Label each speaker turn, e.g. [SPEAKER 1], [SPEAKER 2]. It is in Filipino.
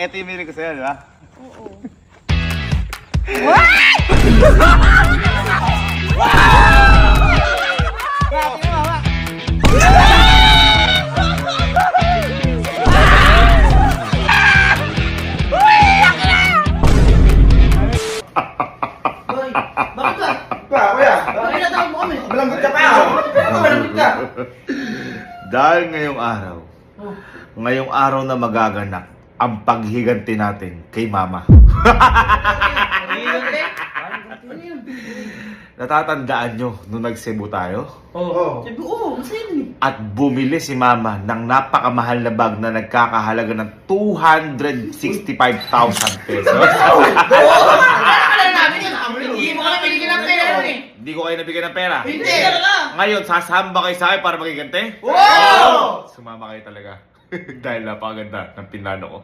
[SPEAKER 1] Ito yung meaning ko sa'yo, di ba?
[SPEAKER 2] Oo.
[SPEAKER 3] Boy, bakit ba?
[SPEAKER 4] Kuya,
[SPEAKER 3] Bakit natawag mo kami?
[SPEAKER 4] malambot ka pa. Malambot ka.
[SPEAKER 1] Dahil ngayong araw na magaganap ang paghiganti natin kay Mama. Natatandaan nyo nung nag-Cebu tayo?
[SPEAKER 4] Oo.
[SPEAKER 3] Sabi ko, masaya nun eh.
[SPEAKER 1] At bumili si Mama ng napakamahal na bag na nagkakahalaga ng 265,000 pesos.
[SPEAKER 3] Akala namin yun, hindi mo kami binigyan ng pera nun eh.
[SPEAKER 1] Hindi ko kayo nabigyan ng pera.
[SPEAKER 3] Hindi talaga.
[SPEAKER 1] Ngayon, sasamba kayo sa akin para magigante?
[SPEAKER 3] Wow!
[SPEAKER 1] Sumama kayo talaga. Dahil napakaganda ng pinlano ko.